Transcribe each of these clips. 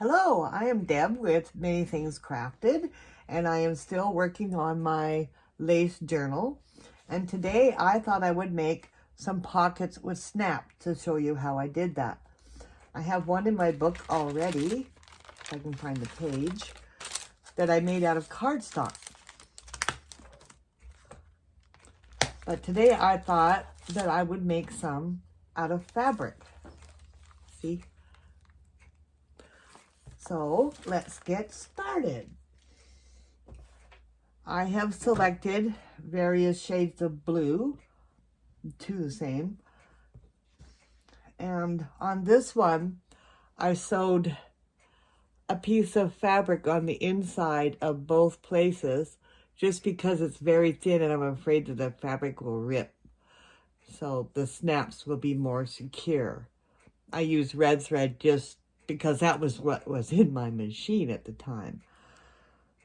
Hello, I am Deb with Many Things Crafted, and I am still working on my lace journal. And today I thought I would make some pockets with snap to show you how I did that. I have one in my book already, if I can find the page, that I made out of cardstock. But today I thought that I would make some out of fabric. See? So let's get started. I have selected various shades of blue, two the same. And on this one, I sewed a piece of fabric on the inside of both places just because it's very thin and I'm afraid that the fabric will rip. So the snaps will be more secure. I used red thread just because that was what was in my machine at the time.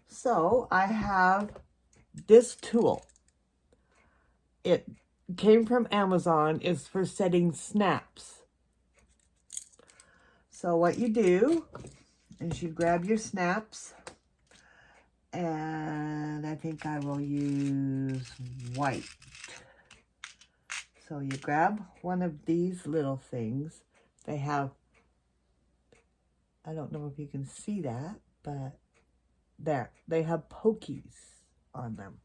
So I have this tool. It came from Amazon. It's for setting snaps. So what you do is you grab your snaps, and I think I will use white. So you grab one of these little things. They have, I don't know if you can see that, but there, they have pokies on them.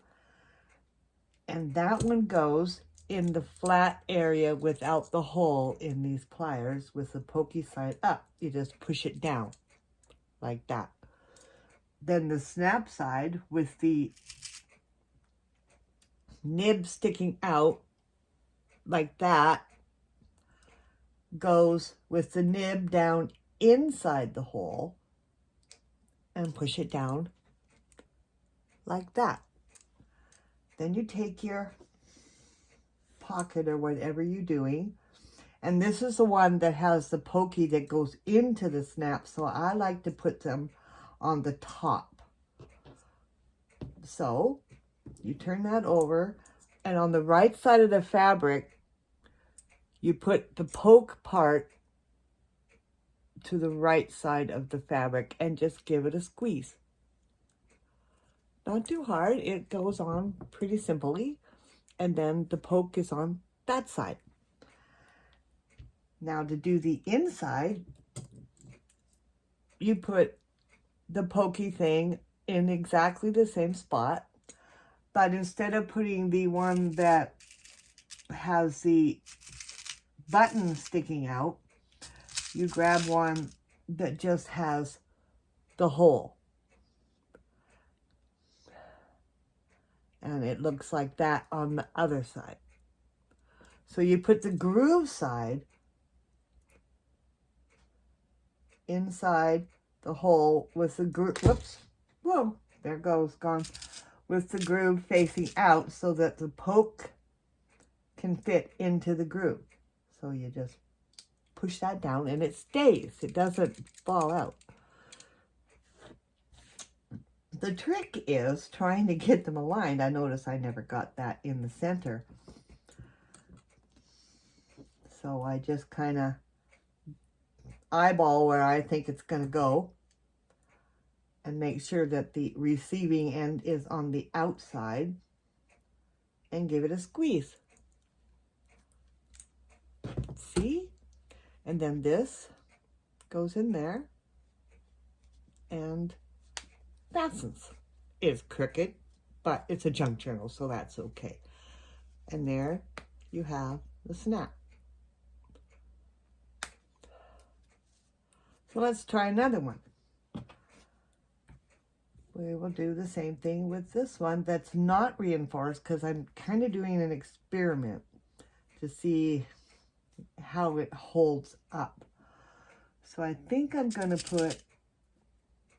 And that one goes in the flat area without the hole in these pliers with the pokey side up. You just push it down like that. Then the snap side with the nib sticking out like that goes with the nib down inside the hole and push it down like that. Then you take your pocket or whatever you're doing, and this is the one that has the pokey that goes into the snap, so I like to put them on the top. So you turn that over, and on the right side of the fabric, you put the poke part to the right side of the fabric and just give it a squeeze. Not too hard, it goes on pretty simply, and then the poke is on that side. Now to do the inside, you put the pokey thing in exactly the same spot, but instead of putting the one that has the button sticking out, you grab one that just has the hole. And it looks like that on the other side. So you put the groove side inside the hole with the groove, whoops, whoa, there goes, gone, with the groove facing out so that the poke can fit into the groove. So you just push that down and it stays. It doesn't fall out. The trick is trying to get them aligned. I notice I never got that in the center. So I just kind of eyeball where I think it's going to go and make sure that the receiving end is on the outside and give it a squeeze. See? And then this goes in there and fastens. It's crooked, but it's a junk journal, so that's okay. And there you have the snap. So let's try another one. We will do the same thing with this one that's not reinforced because I'm kind of doing an experiment to see how it holds up. So I think I'm going to put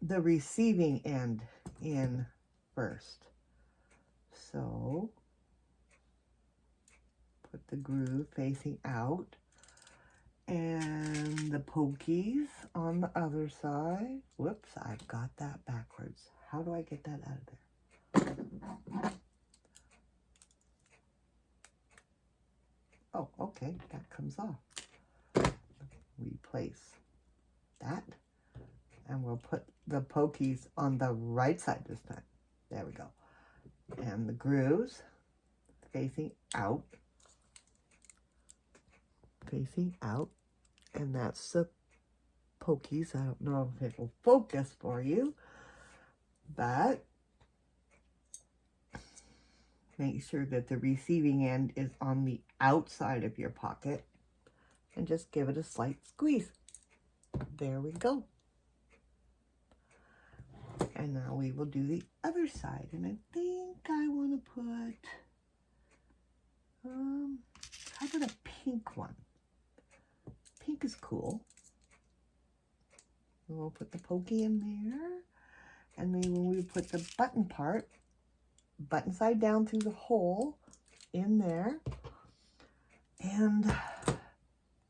the receiving end in first. So put the groove facing out and the pokies on the other side. Whoops, I've got that backwards. How do I get that out of there? Oh, okay, that comes off. Replace that. And we'll put the pokies on the right side this time. There we go. And the grooves facing out. Facing out. And that's the pokies. I don't know if it will focus for you, but make sure that the receiving end is on the outside of your pocket and just give it a slight squeeze. There we go. And now we will do the other side. And I think I want to put, how about a pink one? Pink is cool. And we'll put the pokey in there. And then when we put the button part, button side down through the hole in there. And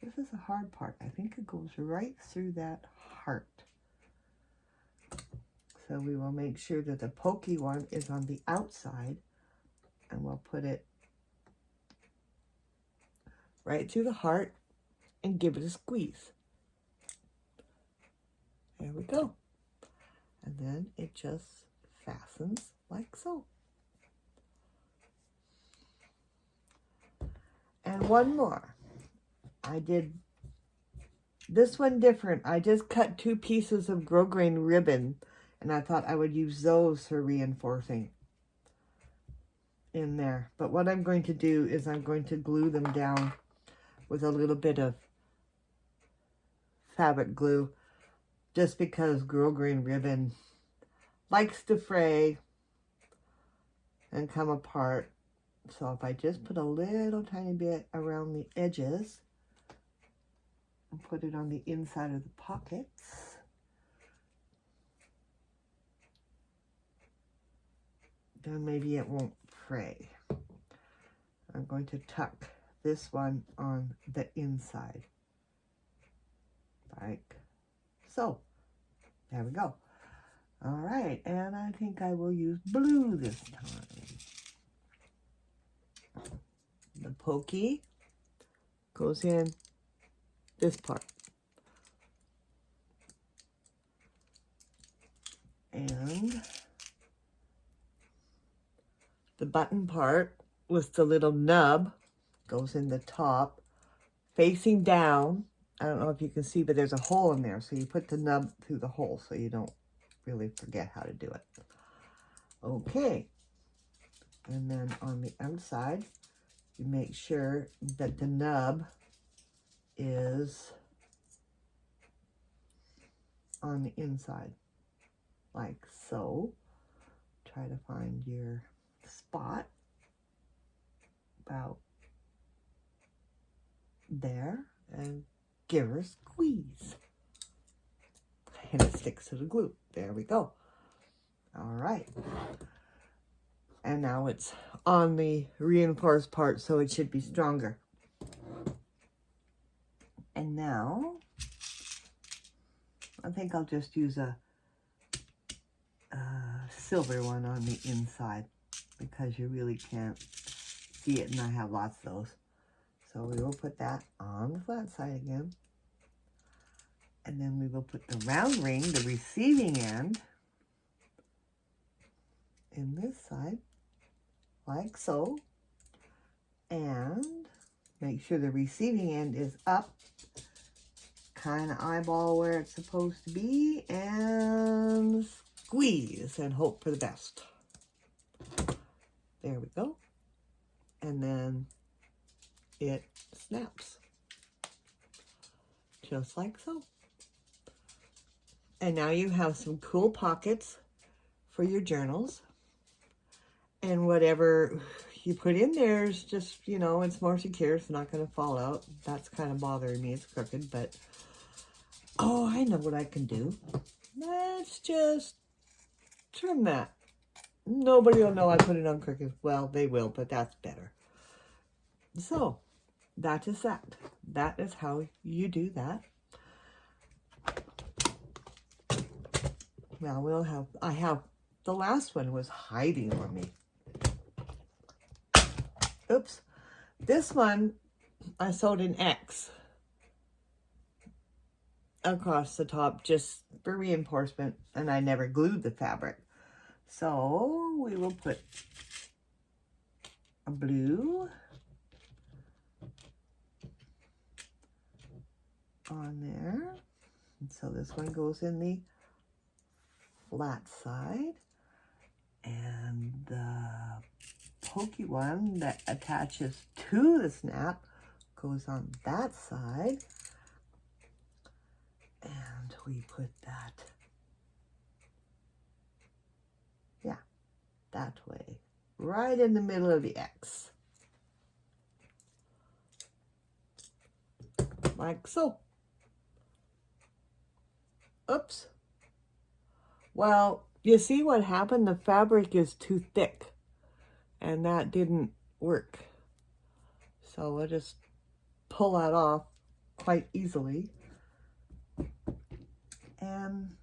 this is the hard part. I think it goes right through that heart. So we will make sure that the pokey one is on the outside, and we'll put it right through the heart and give it a squeeze. There we go. And then it just fastens like so. And one more. I did this one different. I just cut 2 pieces of grosgrain ribbon, and I thought I would use those for reinforcing in there. But what I'm going to do is I'm going to glue them down with a little bit of fabric glue, just because grosgrain ribbon likes to fray and come apart. So if I just put a little tiny bit around the edges and put it on the inside of the pockets, then maybe it won't fray. I'm going to tuck this one on the inside, like so. There we go. All right, and I think I will use blue this time. The pokey goes in this part. And the button part with the little nub goes in the top, facing down. I don't know if you can see, but there's a hole in there. So you put the nub through the hole so you don't really forget how to do it. Okay. And then on the outside, you make sure that the nub is on the inside, like so. Try to find your spot about there and give her a squeeze. And it sticks to the glue. There we go. All right. And now it's on the reinforced part, so it should be stronger. And now, I think I'll just use a silver one on the inside, because you really can't see it, and I have lots of those. So we will put that on the flat side again. And then we will put the round ring, the receiving end, in this side, like so. And make sure the receiving end is up, kind of eyeball where it's supposed to be, and squeeze and hope for the best. There we go. And then it snaps, just like so. And now you have some cool pockets for your journals. And whatever you put in there is just, you know, it's more secure. It's not going to fall out. That's kind of bothering me. It's crooked, but oh, I know what I can do. Let's just trim that. Nobody will know I put it on crooked. Well, they will, but that's better. So that is that. That is how you do that. Now the last one was hiding on me. Oops. This one I sewed in X. across the top just for reinforcement, and I never glued the fabric. So we will put a blue on there. And so this one goes in the flat side, and the pokey one that attaches to the snap goes on that side. And we put that, yeah, that way, right in the middle of the X. Like so. Oops. Well, you see what happened? The fabric is too thick, and that didn't work. So we'll just pull that off quite easily. And,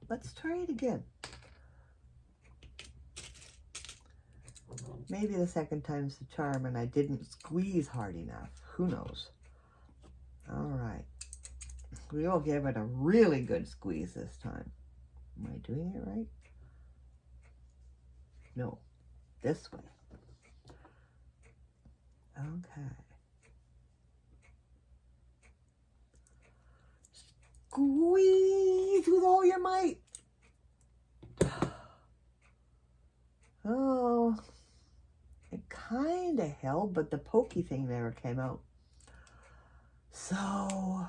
let's try it again. Maybe the second time's the charm and I didn't squeeze hard enough. Who knows? All right. We will give it a really good squeeze this time. Am I doing it right? No. This way. Okay. Squeeze with all your might. Oh, it kind of held, but the pokey thing never came out. So,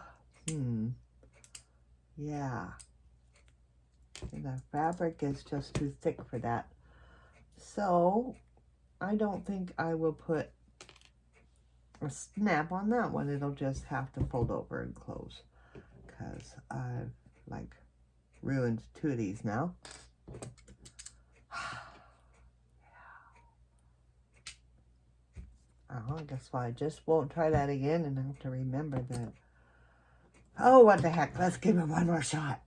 yeah. And the fabric is just too thick for that. So, I don't think I will put a snap on that one. It'll just have to fold over and close, because I've like ruined 2 of these now. Oh, I guess I just won't try that again, and I have to remember that. Oh, what the heck. Let's give it one more shot.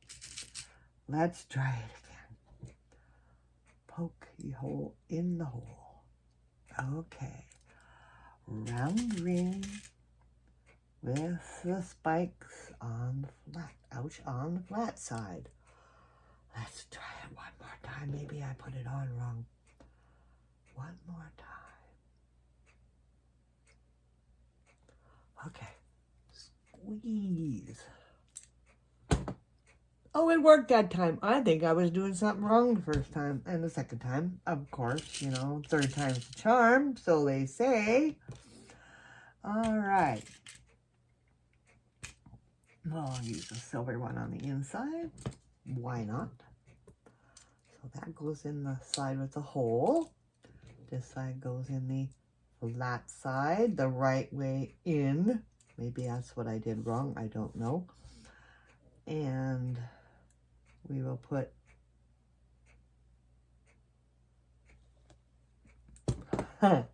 Let's try it again. Poke the hole in the hole. Okay. Round ring with the spikes on the flat, ouch, on the flat side. Let's try it one more time. Maybe I put it on wrong. One more time. Okay. Squeeze. Oh, it worked that time. I think I was doing something wrong the first time. And the second time, of course, you know, third time's the charm, so they say. All right. I'll use a silver one on the inside. Why not? So that goes in the side with the hole. This side goes in the flat side, the right way in. Maybe that's what I did wrong. I don't know. And we will put okay,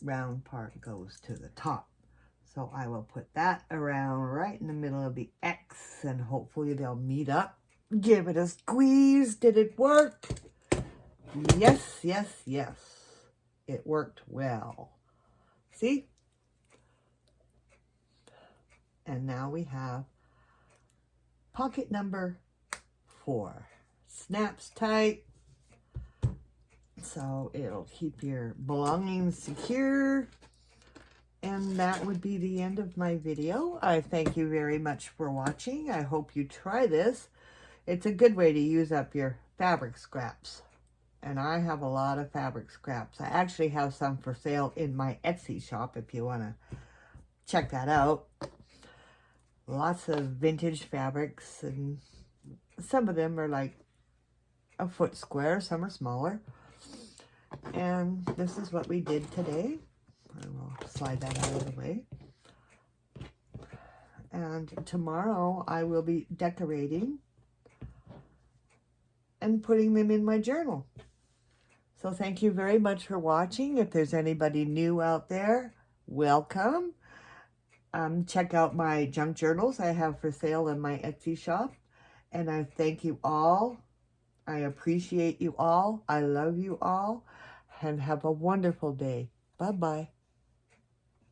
round part goes to the top. So I will put that around right in the middle of the X, and hopefully they'll meet up. Give it a squeeze. Did it work? Yes, yes, yes. It worked well. See? And now we have pocket number 4. Snaps tight, so it'll keep your belongings secure. And that would be the end of my video. I thank you very much for watching. I hope you try this. It's a good way to use up your fabric scraps. And I have a lot of fabric scraps. I actually have some for sale in my Etsy shop if you want to check that out. Lots of vintage fabrics, and some of them are like a foot square, some are smaller. And this is what we did today. I will slide that out of the way. And tomorrow I will be decorating and putting them in my journal. So thank you very much for watching. If there's anybody new out there, welcome. Check out my junk journals I have for sale in my Etsy shop. And I thank you all. I appreciate you all. I love you all. And have a wonderful day. Bye-bye.